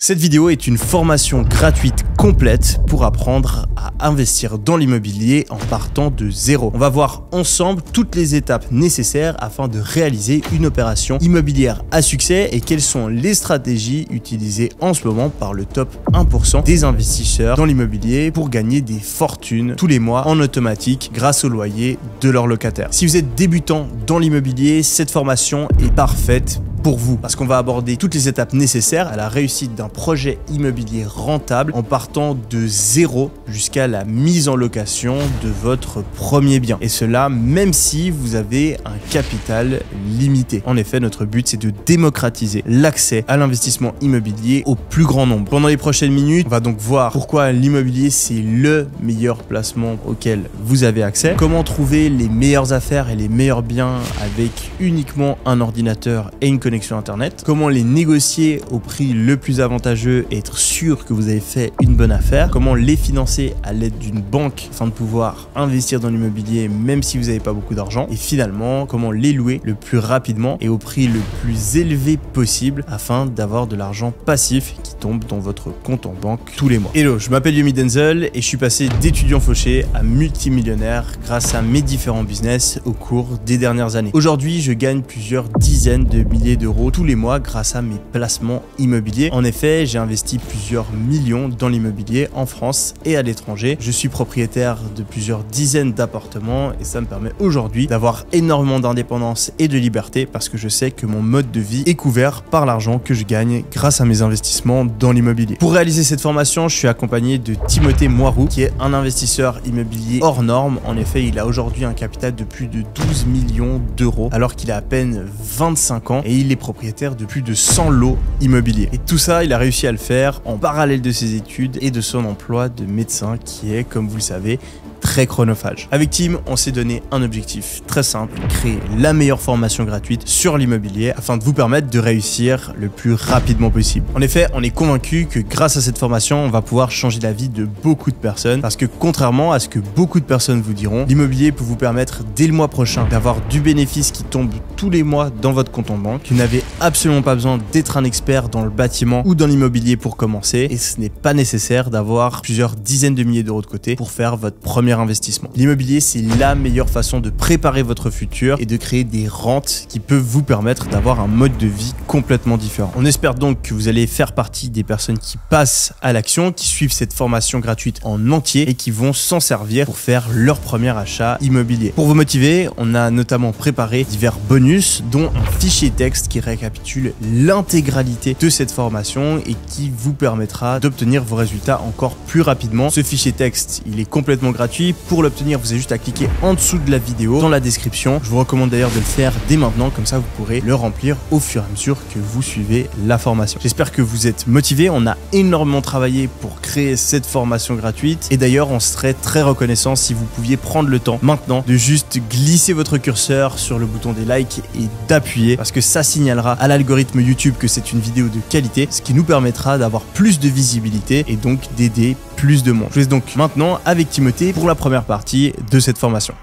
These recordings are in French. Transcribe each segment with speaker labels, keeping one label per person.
Speaker 1: Cette vidéo est une formation gratuite complète pour apprendre à investir dans l'immobilier en partant de zéro. On va voir ensemble toutes les étapes nécessaires afin de réaliser une opération immobilière à succès et quelles sont les stratégies utilisées en ce moment par le top 1% des investisseurs dans l'immobilier pour gagner des fortunes tous les mois en automatique grâce au loyer de leurs locataires. Si vous êtes débutant dans l'immobilier, cette formation est parfaite pour vous parce qu'on va aborder toutes les étapes nécessaires à la réussite d'un projet immobilier rentable en partant de zéro jusqu'à la mise en location de votre premier bien. Et cela même si vous avez un capital limité. En effet, notre but c'est de démocratiser l'accès à l'investissement immobilier au plus grand nombre. Pendant les prochaines minutes, on va donc voir pourquoi l'immobilier c'est le meilleur placement auquel vous avez accès, comment trouver les meilleures affaires et les meilleurs biens avec uniquement un ordinateur et une connexion internet, comment les négocier au prix le plus avantageux et être sûr que vous avez fait une bonne affaire, comment les financer à l'aide d'une banque afin de pouvoir investir dans l'immobilier même si vous n'avez pas beaucoup d'argent, et finalement comment les louer le plus rapidement et au prix le plus élevé possible afin d'avoir de l'argent passif qui tombe dans votre compte en banque tous les mois. Hello, je m'appelle Yomi Denzel et je suis passé d'étudiant fauché à multimillionnaire grâce à mes différents business au cours des dernières années. Aujourd'hui, je gagne plusieurs dizaines de milliers d'euros tous les mois grâce à mes placements immobiliers. En effet, j'ai investi plusieurs millions dans l'immobilier en France et à l'étranger. Je suis propriétaire de plusieurs dizaines d'appartements et ça me permet aujourd'hui d'avoir énormément d'indépendance et de liberté parce que je sais que mon mode de vie est couvert par l'argent que je gagne grâce à mes investissements dans l'immobilier. Pour réaliser cette formation, je suis accompagné de Timothée Moirou qui est un investisseur immobilier hors norme. En effet, il a aujourd'hui un capital de plus de 12 millions d'euros alors qu'il a à peine 25 ans et il est propriétaire de plus de 100 lots immobiliers. Et tout ça, il a réussi à le faire en parallèle de ses études et de son emploi de médecin qui est, comme vous le savez, très chronophage. Avec Tim, on s'est donné un objectif très simple, créer la meilleure formation gratuite sur l'immobilier afin de vous permettre de réussir le plus rapidement possible. En effet, on est convaincu que grâce à cette formation, on va pouvoir changer la vie de beaucoup de personnes parce que contrairement à ce que beaucoup de personnes vous diront, l'immobilier peut vous permettre dès le mois prochain d'avoir du bénéfice qui tombe tous les mois dans votre compte en banque. Vous n'avez absolument pas besoin d'être un expert dans le bâtiment ou dans l'immobilier pour commencer et ce n'est pas nécessaire d'avoir plusieurs dizaines de milliers d'euros de côté pour faire votre premier investissement. L'immobilier, c'est la meilleure façon de préparer votre futur et de créer des rentes qui peuvent vous permettre d'avoir un mode de vie complètement différent. On espère donc que vous allez faire partie des personnes qui passent à l'action, qui suivent cette formation gratuite en entier et qui vont s'en servir pour faire leur premier achat immobilier. Pour vous motiver, on a notamment préparé divers bonus, dont un fichier texte qui récapitule l'intégralité de cette formation et qui vous permettra d'obtenir vos résultats encore plus rapidement. Ce fichier texte, il est complètement gratuit. Pour l'obtenir, vous avez juste à cliquer en dessous de la vidéo dans la description. Je vous recommande d'ailleurs de le faire dès maintenant, comme ça vous pourrez le remplir au fur et à mesure que vous suivez la formation. J'espère que vous êtes motivés. On a énormément travaillé pour créer cette formation gratuite et d'ailleurs on serait très reconnaissant si vous pouviez prendre le temps maintenant de juste glisser votre curseur sur le bouton des likes et d'appuyer parce que ça signalera à l'algorithme YouTube que c'est une vidéo de qualité, ce qui nous permettra d'avoir plus de visibilité et donc d'aider plus de monde. Je vous laisse donc maintenant avec Timothée pour la première partie de cette formation.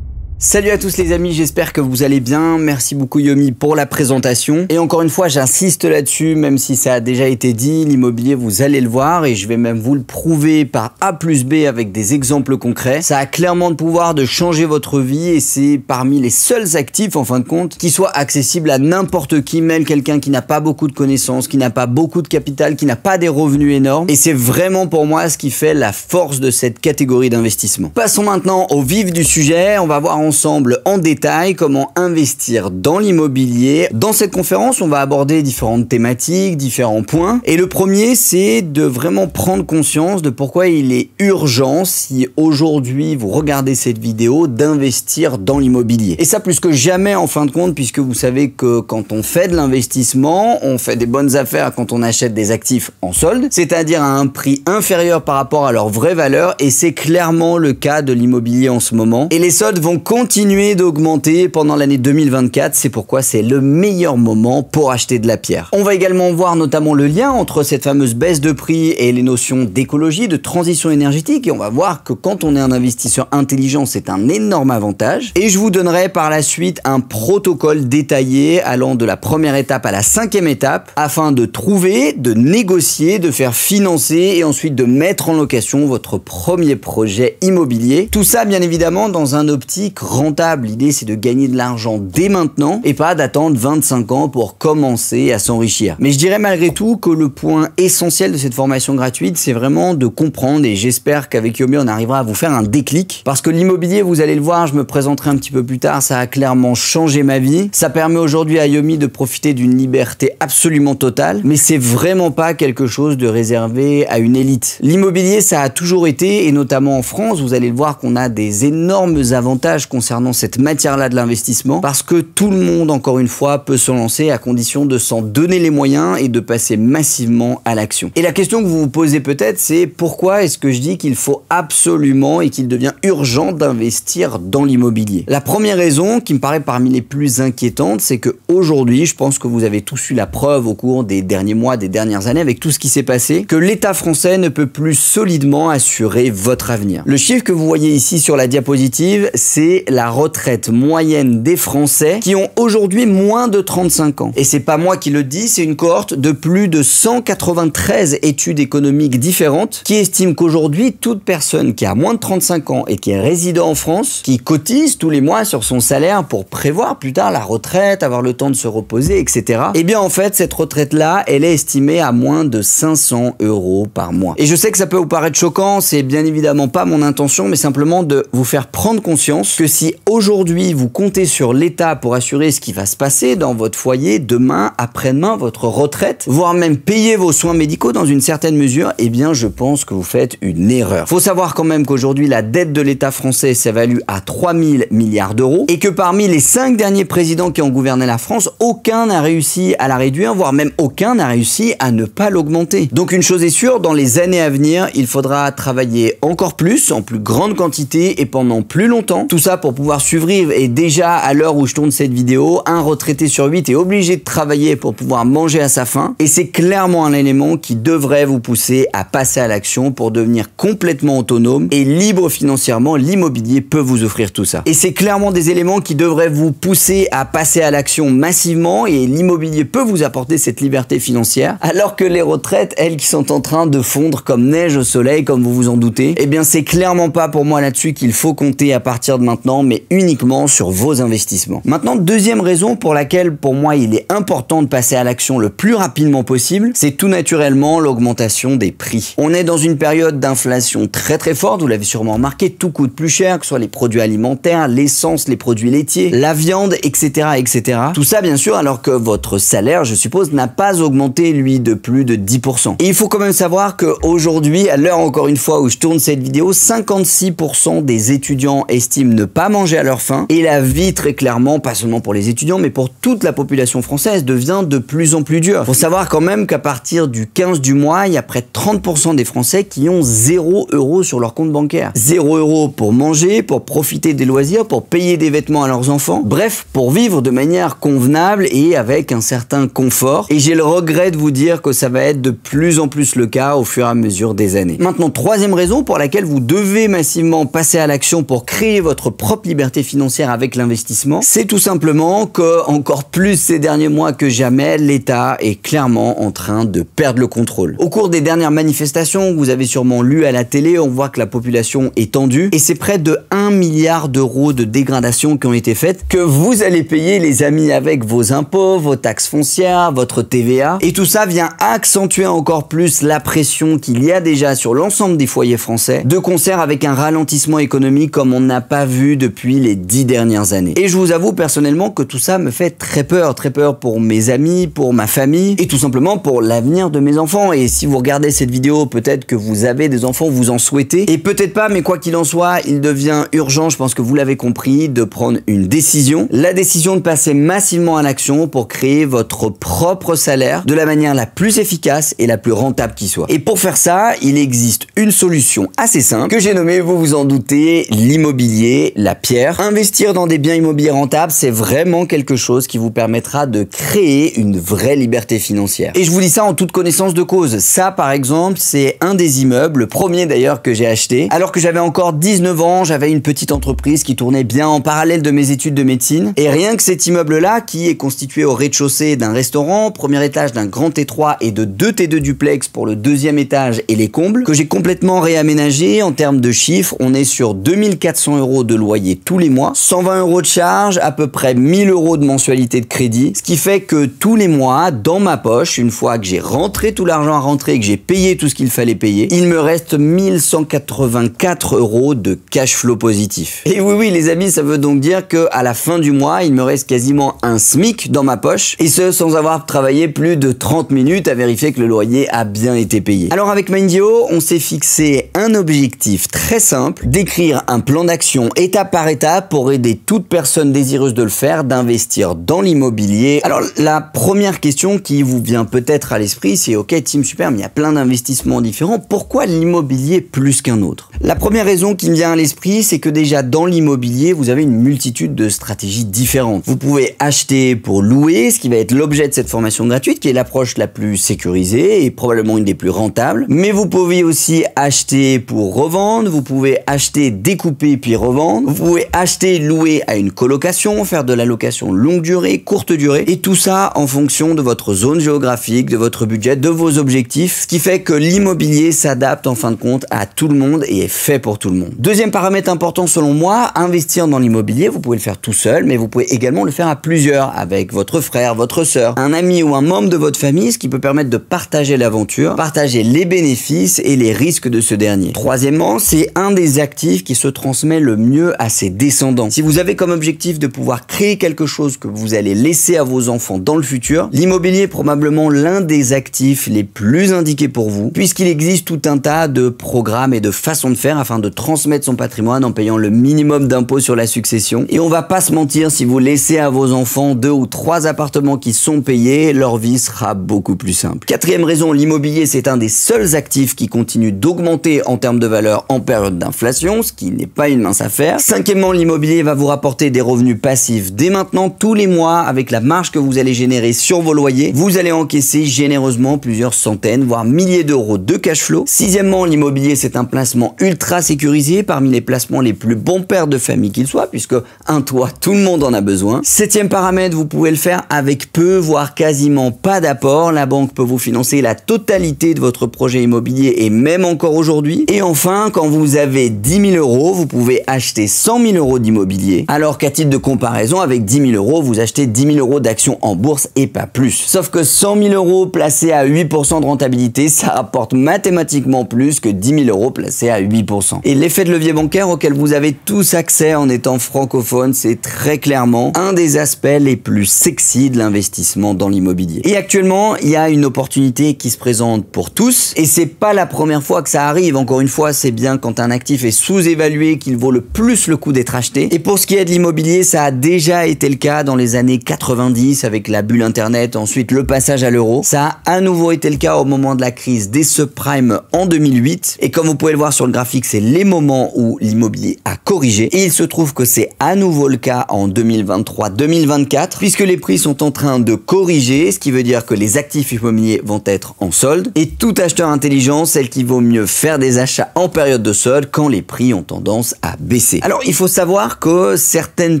Speaker 2: Salut à tous les amis, j'espère que vous allez bien. Merci beaucoup Yomi pour la présentation. Et encore une fois, j'insiste là-dessus, même si ça a déjà été dit, l'immobilier, vous allez le voir et je vais même vous le prouver par A plus B avec des exemples concrets. Ça a clairement le pouvoir de changer votre vie et c'est parmi les seuls actifs, en fin de compte, qui soient accessibles à n'importe qui, même quelqu'un qui n'a pas beaucoup de connaissances, qui n'a pas beaucoup de capital, qui n'a pas des revenus énormes. Et c'est vraiment pour moi ce qui fait la force de cette catégorie d'investissement. Passons maintenant au vif du sujet. On va voir ensemble en détail comment investir dans l'immobilier. Dans cette conférence, on va aborder différentes thématiques, différents points. Et le premier, c'est de vraiment prendre conscience de pourquoi il est urgent, si aujourd'hui vous regardez cette vidéo, d'investir dans l'immobilier. Et ça plus que jamais en fin de compte, puisque vous savez que quand on fait de l'investissement, on fait des bonnes affaires quand on achète des actifs en solde, c'est-à-dire à un prix inférieur par rapport à leur vraie valeur. Et c'est clairement le cas de l'immobilier en ce moment. Et les soldes vont continuer continuer d'augmenter pendant l'année 2024. C'est pourquoi c'est le meilleur moment pour acheter de la pierre. On va également voir notamment le lien entre cette fameuse baisse de prix et les notions d'écologie, de transition énergétique. Et on va voir que quand on est un investisseur intelligent, c'est un énorme avantage. Et je vous donnerai par la suite un protocole détaillé allant de la première étape à la 5e étape afin de trouver, de négocier, de faire financer et ensuite de mettre en location votre premier projet immobilier. Tout ça, bien évidemment, dans un optique rentable. L'idée, c'est de gagner de l'argent dès maintenant et pas d'attendre 25 ans pour commencer à s'enrichir. Mais je dirais malgré tout que le point essentiel de cette formation gratuite, c'est vraiment de comprendre, et j'espère qu'avec Yomi, on arrivera à vous faire un déclic. Parce que l'immobilier, vous allez le voir, je me présenterai un petit peu plus tard, ça a clairement changé ma vie. Ça permet aujourd'hui à Yomi de profiter d'une liberté absolument totale, mais c'est vraiment pas quelque chose de réservé à une élite. L'immobilier, ça a toujours été, et notamment en France, vous allez le voir qu'on a des énormes avantages concernant cette matière-là de l'investissement, parce que tout le monde, encore une fois, peut se lancer à condition de s'en donner les moyens et de passer massivement à l'action. Et la question que vous vous posez peut-être, c'est pourquoi est-ce que je dis qu'il faut absolument et qu'il devient urgent d'investir dans l'immobilier? La première raison, qui me paraît parmi les plus inquiétantes, c'est que aujourd'hui, je pense que vous avez tous eu la preuve au cours des derniers mois, des dernières années, avec tout ce qui s'est passé, que l'État français ne peut plus solidement assurer votre avenir. Le chiffre que vous voyez ici sur la diapositive, c'est la retraite moyenne des Français qui ont aujourd'hui moins de 35 ans. Et c'est pas moi qui le dis, c'est une cohorte de plus de 193 études économiques différentes qui estiment qu'aujourd'hui, toute personne qui a moins de 35 ans et qui est résident en France, qui cotise tous les mois sur son salaire pour prévoir plus tard la retraite, avoir le temps de se reposer, etc. Eh bien en fait, cette retraite-là, elle est estimée à moins de 500 € par mois. Et je sais que ça peut vous paraître choquant, c'est bien évidemment pas mon intention, mais simplement de vous faire prendre conscience que si aujourd'hui vous comptez sur l'État pour assurer ce qui va se passer dans votre foyer demain, après-demain, votre retraite, voire même payer vos soins médicaux dans une certaine mesure, eh bien je pense que vous faites une erreur. Faut savoir quand même qu'aujourd'hui la dette de l'État français s'évalue à 3000 milliards d'euros et que parmi les 5 derniers présidents qui ont gouverné la France, aucun n'a réussi à la réduire, voire même aucun n'a réussi à ne pas l'augmenter. Donc une chose est sûre, dans les années à venir, il faudra travailler encore plus, en plus grande quantité et pendant plus longtemps. Tout ça pour pouvoir survivre. Et déjà, à l'heure où je tourne cette vidéo, un retraité sur 8 est obligé de travailler pour pouvoir manger à sa faim. Et c'est clairement un élément qui devrait vous pousser à passer à l'action pour devenir complètement autonome et libre financièrement. L'immobilier peut vous offrir tout ça. Et c'est clairement des éléments qui devraient vous pousser à passer à l'action massivement, et l'immobilier peut vous apporter cette liberté financière, alors que les retraites, elles, qui sont en train de fondre comme neige au soleil, comme vous vous en doutez, eh bien c'est clairement pas pour moi là-dessus qu'il faut compter à partir de maintenant, mais uniquement sur vos investissements. Maintenant, deuxième raison pour laquelle pour moi il est important de passer à l'action le plus rapidement possible, c'est tout naturellement l'augmentation des prix. On est dans une période d'inflation très très forte, vous l'avez sûrement remarqué, tout coûte plus cher, que ce soit les produits alimentaires, l'essence, les produits laitiers, la viande, etc., etc. Tout ça bien sûr alors que votre salaire, je suppose, n'a pas augmenté lui de plus de 10%. Et il faut quand même savoir qu'aujourd'hui, à l'heure encore une fois où je tourne cette vidéo, 56% des étudiants estiment ne pas manger à leur faim, et la vie très clairement, pas seulement pour les étudiants mais pour toute la population française, devient de plus en plus dure. Faut savoir quand même qu'à partir du 15 du mois, il y a près de 30% des Français qui ont 0 € sur leur compte bancaire. 0 € pour manger, pour profiter des loisirs, pour payer des vêtements à leurs enfants, bref, pour vivre de manière convenable et avec un certain confort. Et j'ai le regret de vous dire que ça va être de plus en plus le cas au fur et à mesure des années. Maintenant, troisième raison pour laquelle vous devez massivement passer à l'action pour créer votre propre liberté financière avec l'investissement, c'est tout simplement que, encore plus ces derniers mois que jamais, l'État est clairement en train de perdre le contrôle. Au cours des dernières manifestations que vous avez sûrement lu à la télé, on voit que la population est tendue et c'est près de 1 milliard d'euros de dégradation qui ont été faites que vous allez payer, les amis, avec vos impôts, vos taxes foncières, votre TVA. Et tout ça vient accentuer encore plus la pression qu'il y a déjà sur l'ensemble des foyers français, de concert avec un ralentissement économique comme on n'a pas vu depuis les 10 dernières années. Et je vous avoue personnellement que tout ça me fait très peur pour mes amis, pour ma famille et tout simplement pour l'avenir de mes enfants. Et si vous regardez cette vidéo, peut-être que vous avez des enfants, vous en souhaitez, et peut-être pas, mais quoi qu'il en soit, il devient urgent, je pense que vous l'avez compris, de prendre une décision. La décision de passer massivement à l'action pour créer votre propre salaire de la manière la plus efficace et la plus rentable qui soit. Et pour faire ça, il existe une solution assez simple que j'ai nommée, vous vous en doutez, l'immobilier, la la pierre. Investir dans des biens immobiliers rentables, c'est vraiment quelque chose qui vous permettra de créer une vraie liberté financière. Et je vous dis ça en toute connaissance de cause. Ça, par exemple, c'est un des immeubles, le premier d'ailleurs que j'ai acheté. Alors que j'avais encore 19 ans, j'avais une petite entreprise qui tournait bien en parallèle de mes études de médecine. Et rien que cet immeuble-là, qui est constitué au rez-de-chaussée d'un restaurant, premier étage d'un grand T3 et de 2 T2 duplex pour le deuxième étage et les combles, que j'ai complètement réaménagé. En termes de chiffres, on est sur 2400 € de loyer tous les mois, 120 € de charge, à peu près 1000 € de mensualité de crédit, ce qui fait que tous les mois, dans ma poche, une fois que j'ai rentré tout l'argent à rentrer et que j'ai payé tout ce qu'il fallait payer, il me reste 1184 € de cash flow positif. Et oui, les amis, ça veut donc dire que à la fin du mois, il me reste quasiment un SMIC dans ma poche, et ce sans avoir travaillé plus de 30 minutes à vérifier que le loyer a bien été payé. Alors avec Mindio, on s'est fixé un objectif très simple, d'écrire un plan d'action étape par étape pour aider toute personne désireuse de le faire, d'investir dans l'immobilier. Alors la première question qui vous vient peut-être à l'esprit, c'est ok Tim, super, mais il y a plein d'investissements différents, pourquoi l'immobilier plus qu'un autre? La première raison qui me vient à l'esprit, c'est que déjà dans l'immobilier, vous avez une multitude de stratégies différentes. Vous pouvez acheter pour louer, ce qui va être l'objet de cette formation gratuite, qui est l'approche la plus sécurisée et probablement une des plus rentables. Mais vous pouvez aussi acheter pour revendre, vous pouvez acheter, découper puis revendre, vous pouvez acheter, louer à une colocation, faire de la location longue durée, courte durée, et tout ça en fonction de votre zone géographique, de votre budget, de vos objectifs, ce qui fait que l'immobilier s'adapte en fin de compte à tout le monde et est fait pour tout le monde. Deuxième paramètre important selon moi, investir dans l'immobilier, vous pouvez le faire tout seul, mais vous pouvez également le faire à plusieurs, avec votre frère, votre sœur, un ami ou un membre de votre famille, ce qui peut permettre de partager l'aventure, partager les bénéfices et les risques de ce dernier. Troisièmement, c'est un des actifs qui se transmet le mieux à ses descendants. Si vous avez comme objectif de pouvoir créer quelque chose que vous allez laisser à vos enfants dans le futur, l'immobilier est probablement l'un des actifs les plus indiqués pour vous, puisqu'il existe tout un tas de programmes et de façons de faire afin de transmettre son patrimoine en payant le minimum d'impôts sur la succession. Et on va pas se mentir, si vous laissez à vos enfants 2 ou 3 appartements qui sont payés, leur vie sera beaucoup plus simple. Quatrième raison, l'immobilier c'est un des seuls actifs qui continue d'augmenter en termes de valeur en période d'inflation, ce qui n'est pas une mince affaire. Cinquièmement, l'immobilier va vous rapporter des revenus passifs dès maintenant, tous les mois, avec la marge que vous allez générer sur vos loyers. Vous allez encaisser généreusement plusieurs centaines, voire milliers d'euros de cash flow. Sixièmement, l'immobilier c'est un placement ultra sécurisé, parmi les placements les plus bons pères de famille qu'il soit, puisque un toit, tout le monde en a besoin. Septième paramètre, vous pouvez le faire avec peu, voire quasiment pas d'apport. La banque peut vous financer la totalité de votre projet immobilier et même encore aujourd'hui. Et enfin, quand vous avez 10 000 €, vous pouvez acheter 100 000 € d'immobilier, alors qu'à titre de comparaison, avec 10 000 €, vous achetez 10 000 € d'actions en bourse et pas plus. Sauf que 100 000 € placés à 8% de rentabilité, ça rapporte mathématiquement plus que 10 000 € placés à 8%. Et l'effet de levier bancaire auquel vous avez tous accès en étant francophone, c'est très clairement un des aspects les plus sexy de l'investissement dans l'immobilier. Et actuellement, il y a une opportunité qui se présente pour tous, et c'est pas la première fois que ça arrive. Encore une fois, c'est bien quand un actif est sous-évalué qu'il vaut le plus le coup d'être acheté. Et pour ce qui est de l'immobilier, ça a déjà été le cas dans les années 90 avec la bulle internet, ensuite le passage à l'euro. Ça a à nouveau été le cas au moment de la crise des subprimes en 2008. Et comme vous pouvez le voir sur le graphique, c'est les moments où l'immobilier a corrigé. Et il se trouve que c'est à nouveau le cas en 2023-2024, puisque les prix sont en train de corriger, ce qui veut dire que les actifs immobiliers vont être en solde. Et tout acheteur intelligent sait qu'il vaut mieux faire des achats en période de solde quand les prix ont tendance à baisser. Alors il faut savoir que certaines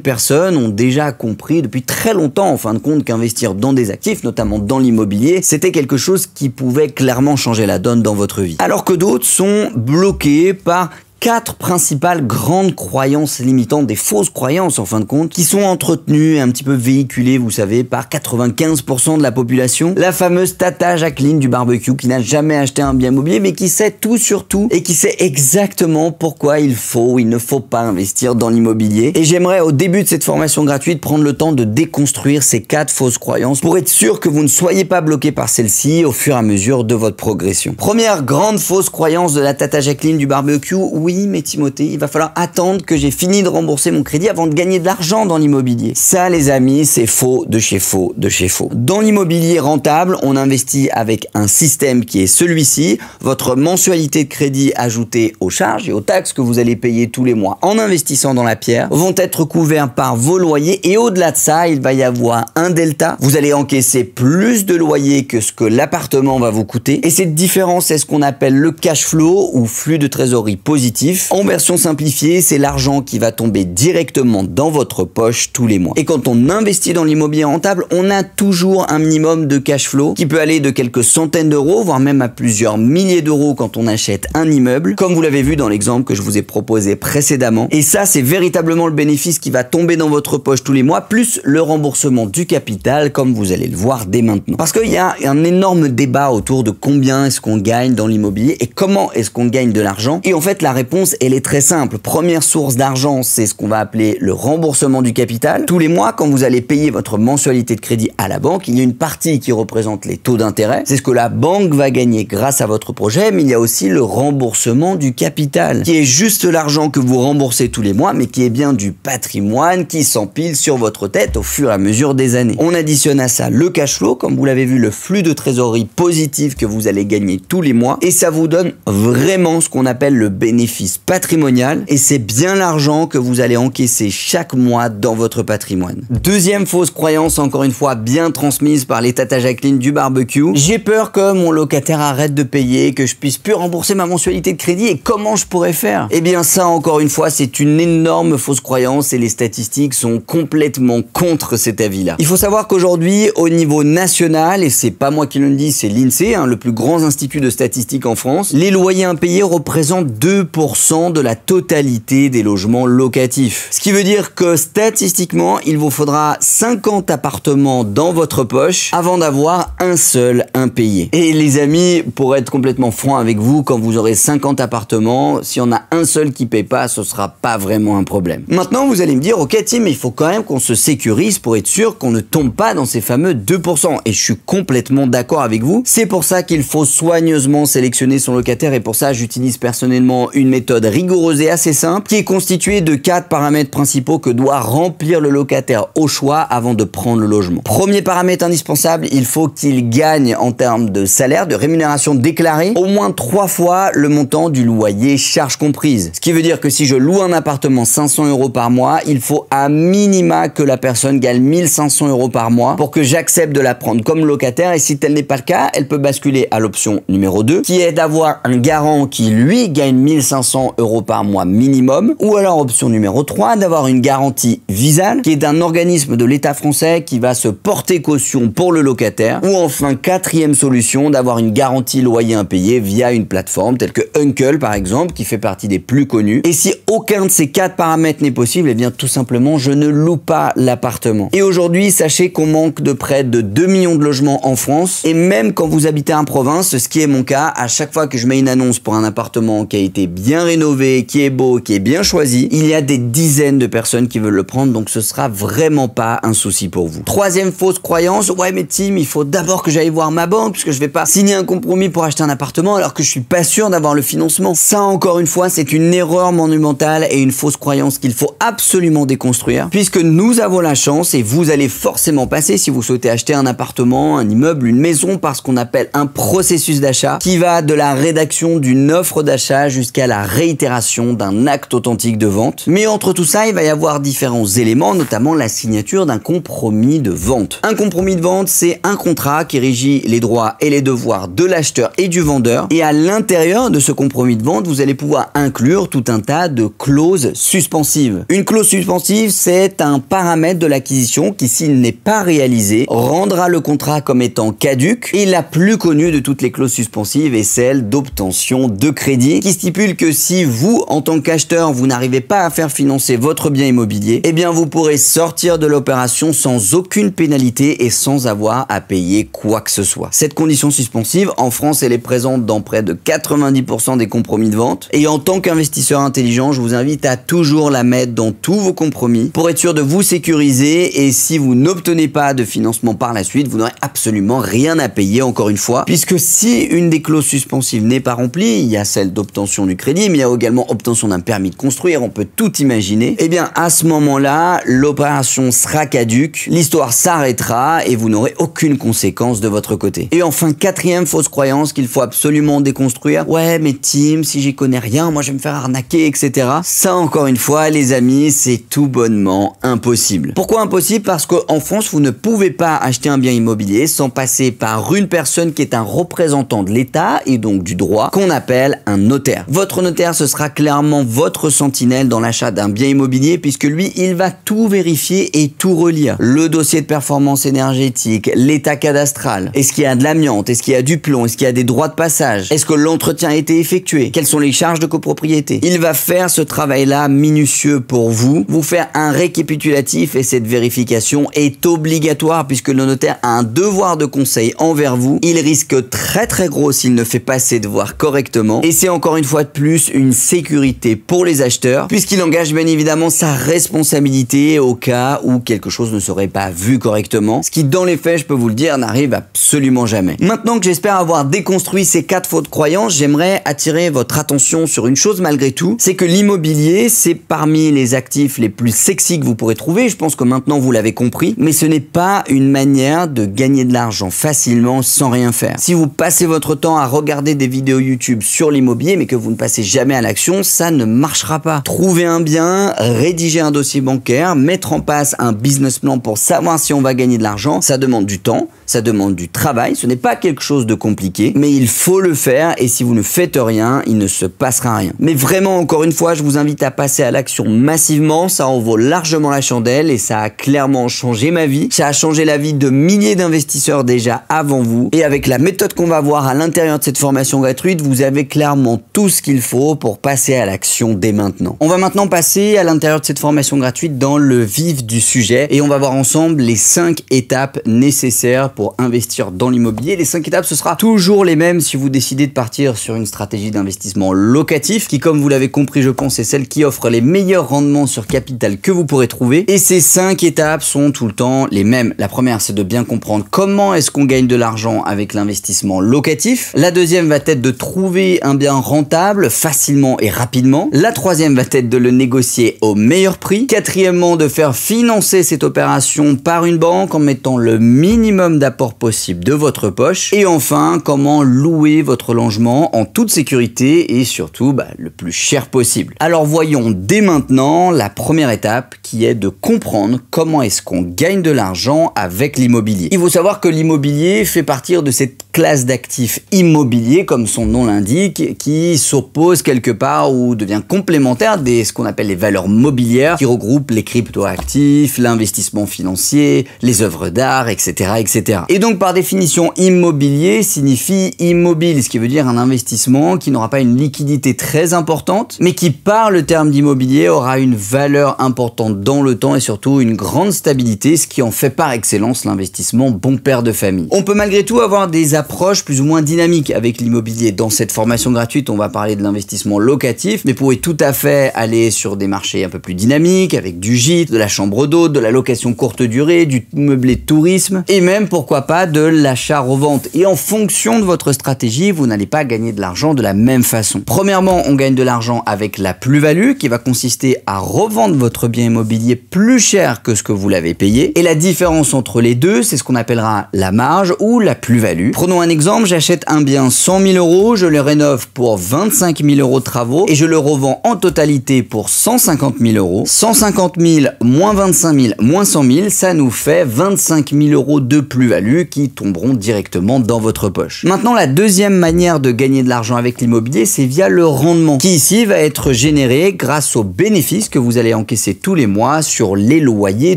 Speaker 2: personnes ont déjà compris depuis très longtemps en fin de compte qu'investir dans des actifs, notamment dans l'immobilier, c'était quelque chose qui pouvait clairement changer la donne dans votre vie. Alors que d'autres sont bloqués par 4 principales grandes croyances limitantes, des fausses croyances en fin de compte, qui sont entretenues et un petit peu véhiculées, vous savez, par 95% de la population. La fameuse Tata Jacqueline du barbecue qui n'a jamais acheté un bien immobilier mais qui sait tout sur tout et qui sait exactement pourquoi il faut ou il ne faut pas investir dans l'immobilier. Et j'aimerais au début de cette formation gratuite prendre le temps de déconstruire ces 4 fausses croyances pour être sûr que vous ne soyez pas bloqué par celles-ci au fur et à mesure de votre progression. Première grande fausse croyance de la Tata Jacqueline du barbecue, oui, oui, mais Timothée, il va falloir attendre que j'ai fini de rembourser mon crédit avant de gagner de l'argent dans l'immobilier. Ça, les amis, c'est faux de chez faux de chez faux. Dans l'immobilier rentable, on investit avec un système qui est celui-ci. Votre mensualité de crédit ajoutée aux charges et aux taxes que vous allez payer tous les mois en investissant dans la pierre vont être couverts par vos loyers, et au-delà de ça, il va y avoir un delta. Vous allez encaisser plus de loyer que ce que l'appartement va vous coûter, et cette différence, c'est ce qu'on appelle le cash flow ou flux de trésorerie positif. En version simplifiée, c'est l'argent qui va tomber directement dans votre poche tous les mois. Et quand on investit dans l'immobilier rentable, on a toujours un minimum de cash flow qui peut aller de quelques centaines d'euros, voire même à plusieurs milliers d'euros quand on achète un immeuble, comme vous l'avez vu dans l'exemple que je vous ai proposé précédemment. Et ça, c'est véritablement le bénéfice qui va tomber dans votre poche tous les mois, plus le remboursement du capital, comme vous allez le voir dès maintenant. Parce qu'il y a un énorme débat autour de combien est-ce qu'on gagne dans l'immobilier et comment est-ce qu'on gagne de l'argent. Et en fait, la réponse, elle est très simple. Première source d'argent, c'est ce qu'on va appeler le remboursement du capital. Tous les mois, quand vous allez payer votre mensualité de crédit à la banque, il y a une partie qui représente les taux d'intérêt. C'est ce que la banque va gagner grâce à votre projet, mais il y a aussi le remboursement du capital, qui est juste l'argent que vous remboursez tous les mois, mais qui est bien du patrimoine qui s'empile sur votre tête au fur et à mesure des années. On additionne à ça le cash flow, comme vous l'avez vu, le flux de trésorerie positif que vous allez gagner tous les mois, et ça vous donne vraiment ce qu'on appelle le bénéfice patrimonial, et c'est bien l'argent que vous allez encaisser chaque mois dans votre patrimoine. Deuxième fausse croyance, encore une fois bien transmise par les Tata Jacqueline du barbecue: j'ai peur que mon locataire arrête de payer, que je puisse plus rembourser ma mensualité de crédit, et comment je pourrais faire? Eh bien ça, encore une fois, c'est une énorme fausse croyance, et les statistiques sont complètement contre cet avis-là. Il faut savoir qu'aujourd'hui, au niveau national, et c'est pas moi qui le dis, c'est l'INSEE, le plus grand institut de statistiques en France, les loyers impayés représentent 2% de la totalité des logements locatifs. Ce qui veut dire que statistiquement, il vous faudra 50 appartements dans votre poche avant d'avoir un seul impayé. Et les amis, pour être complètement franc avec vous, quand vous aurez 50 appartements, si on a un seul qui paye pas, ce sera pas vraiment un problème. Maintenant, vous allez me dire, ok Tim, mais il faut quand même qu'on se sécurise pour être sûr qu'on ne tombe pas dans ces fameux 2%. Et je suis complètement d'accord avec vous. C'est pour ça qu'il faut soigneusement sélectionner son locataire, et pour ça, j'utilise personnellement une méthode rigoureuse et assez simple qui est constituée de 4 paramètres principaux que doit remplir le locataire au choix avant de prendre le logement. Premier paramètre indispensable, il faut qu'il gagne en termes de salaire, de rémunération déclarée, au moins 3 fois le montant du loyer, charges comprises. Ce qui veut dire que si je loue un appartement 500 € par mois, il faut à minima que la personne gagne 1500 € par mois pour que j'accepte de la prendre comme locataire, et si tel n'est pas le cas, elle peut basculer à l'option numéro 2, qui est d'avoir un garant qui lui gagne 1500 € par mois minimum, ou alors option numéro 3, d'avoir une garantie Visale, qui est un organisme de l'État français qui va se porter caution pour le locataire, ou enfin quatrième solution, d'avoir une garantie loyer impayé via une plateforme telle que Uncle par exemple, qui fait partie des plus connus. Et si aucun de ces 4 paramètres n'est possible, eh bien tout simplement je ne loue pas l'appartement. Et aujourd'hui, sachez qu'on manque de près de 2 millions de logements en France, et même quand vous habitez en province, ce qui est mon cas, à chaque fois que je mets une annonce pour un appartement qui a été bien rénové, qui est beau, qui est bien choisi, il y a des dizaines de personnes qui veulent le prendre, donc ce sera vraiment pas un souci pour vous. Troisième fausse croyance: ouais mais Tim, il faut d'abord que j'aille voir ma banque, puisque je vais pas signer un compromis pour acheter un appartement alors que je suis pas sûr d'avoir le financement. Ça, encore une fois, c'est une erreur monumentale et une fausse croyance qu'il faut absolument déconstruire, puisque nous avons la chance, et vous allez forcément passer, si vous souhaitez acheter un appartement, un immeuble, une maison, par ce qu'on appelle un processus d'achat, qui va de la rédaction d'une offre d'achat jusqu'à la réitération d'un acte authentique de vente. Mais entre tout ça, il va y avoir différents éléments, notamment la signature d'un compromis de vente. Un compromis de vente, c'est un contrat qui régit les droits et les devoirs de l'acheteur et du vendeur, et à l'intérieur de ce compromis de vente, vous allez pouvoir inclure tout un tas de clauses suspensives. Une clause suspensive, c'est un paramètre de l'acquisition qui, s'il n'est pas réalisé, rendra le contrat comme étant caduc, et la plus connue de toutes les clauses suspensives est celle d'obtention de crédit, qui stipule que si vous, en tant qu'acheteur, vous n'arrivez pas à faire financer votre bien immobilier, eh bien vous pourrez sortir de l'opération sans aucune pénalité et sans avoir à payer quoi que ce soit. Cette condition suspensive, en France, elle est présente dans près de 90% des compromis de vente, et en tant qu'investisseur intelligent, je vous invite à toujours la mettre dans tous vos compromis pour être sûr de vous sécuriser, et si vous n'obtenez pas de financement par la suite, vous n'aurez absolument rien à payer, encore une fois, puisque si une des clauses suspensives n'est pas remplie, il y a celle d'obtention du crédit, l'immobilier, mais il y a également obtention d'un permis de construire, on peut tout imaginer. Eh bien, à ce moment-là, l'opération sera caduque, l'histoire s'arrêtera et vous n'aurez aucune conséquence de votre côté. Et enfin, quatrième fausse croyance qu'il faut absolument déconstruire. Ouais, mais Tim, si j'y connais rien, moi je vais me faire arnaquer, etc. Ça, encore une fois, les amis, c'est tout bonnement impossible. Pourquoi impossible? Parce qu'en France, vous ne pouvez pas acheter un bien immobilier sans passer par une personne qui est un représentant de l'État et donc du droit, qu'on appelle un notaire. Votre notaire, ce sera clairement votre sentinelle dans l'achat d'un bien immobilier puisque lui, il va tout vérifier et tout relire. Le dossier de performance énergétique, l'état cadastral, est-ce qu'il y a de l'amiante, est-ce qu'il y a du plomb, est-ce qu'il y a des droits de passage, est-ce que l'entretien a été effectué, quelles sont les charges de copropriété. Il va faire ce travail-là minutieux pour vous faire un récapitulatif et cette vérification est obligatoire puisque le notaire a un devoir de conseil envers vous. Il risque très gros s'il ne fait pas ses devoirs correctement et c'est encore une fois de plus une sécurité pour les acheteurs puisqu'il engage bien évidemment sa responsabilité au cas où quelque chose ne serait pas vu correctement, ce qui dans les faits, je peux vous le dire, n'arrive absolument jamais. Maintenant que j'espère avoir déconstruit ces 4 fausses croyances, j'aimerais attirer votre attention sur une chose malgré tout, c'est que l'immobilier, c'est parmi les actifs les plus sexy que vous pourrez trouver, je pense que maintenant vous l'avez compris, mais ce n'est pas une manière de gagner de l'argent facilement sans rien faire. Si vous passez votre temps à regarder des vidéos YouTube sur l'immobilier mais que vous ne passez jamais à l'action, ça ne marchera pas. Trouver un bien, rédiger un dossier bancaire, mettre en place un business plan pour savoir si on va gagner de l'argent, ça demande du temps, ça demande du travail, ce n'est pas quelque chose de compliqué, mais il faut le faire et si vous ne faites rien, il ne se passera rien. Mais vraiment, encore une fois, je vous invite à passer à l'action massivement, ça en vaut largement la chandelle et ça a clairement changé ma vie. Ça a changé la vie de milliers d'investisseurs déjà avant vous et avec la méthode qu'on va voir à l'intérieur de cette formation gratuite, vous avez clairement tout ce qu'il faut pour passer à l'action dès maintenant. On va maintenant passer à l'intérieur de cette formation gratuite dans le vif du sujet et on va voir ensemble les 5 étapes nécessaires pour investir dans l'immobilier. Les 5 étapes, ce sera toujours les mêmes si vous décidez de partir sur une stratégie d'investissement locatif qui, comme vous l'avez compris, je pense, est celle qui offre les meilleurs rendements sur capital que vous pourrez trouver. Et ces 5 étapes sont tout le temps les mêmes. La première, c'est de bien comprendre comment est-ce qu'on gagne de l'argent avec l'investissement locatif. La deuxième va être de trouver un bien rentable facilement et rapidement. La troisième va être de le négocier au meilleur prix. Quatrièmement, de faire financer cette opération par une banque en mettant le minimum d'apport possible de votre poche. Et enfin, comment louer votre logement en toute sécurité et surtout le plus cher possible. Alors voyons dès maintenant la première étape qui est de comprendre comment est-ce qu'on gagne de l'argent avec l'immobilier. Il faut savoir que l'immobilier fait partie de cette classe d'actifs immobiliers, comme son nom l'indique, qui s'oppose quelque part ou devient complémentaire des ce qu'on appelle les valeurs mobilières, qui regroupent les crypto-actifs, l'investissement financier, les œuvres d'art, etc., etc. Et donc par définition, immobilier signifie immobile, ce qui veut dire un investissement qui n'aura pas une liquidité très importante, mais qui par le terme d'immobilier aura une valeur importante dans le temps et surtout une grande stabilité, ce qui en fait par excellence l'investissement bon père de famille. On peut malgré tout avoir des approches plus ou moins dynamiques avec l'immobilier. Dans cette formation gratuite, on va parler de l'investissement locatif, mais vous pouvez tout à fait aller sur des marchés un peu plus dynamiques, avec du gîte, de la chambre d'hôte, de la location courte durée, du meublé de tourisme, et même, pourquoi pas, de l'achat-revente. Et en fonction de votre stratégie, vous n'allez pas gagner de l'argent de la même façon. Premièrement, on gagne de l'argent avec la plus-value, qui va consister à revendre votre bien immobilier plus cher que ce que vous l'avez payé. Et la différence entre les deux, c'est ce qu'on appellera la marge ou la plus-value. Prenons un exemple, j'achète un bien 100 000 euros, je le rénove pour 25 000 euros de travaux et je le revends en totalité pour 150 000 euros. 150 000 moins 25 000 moins 100 000, ça nous fait 25 000 euros de plus-value qui tomberont directement dans votre poche. Maintenant, la deuxième manière de gagner de l'argent avec l'immobilier, c'est via le rendement, qui ici va être généré grâce aux bénéfices que vous allez encaisser tous les mois sur les loyers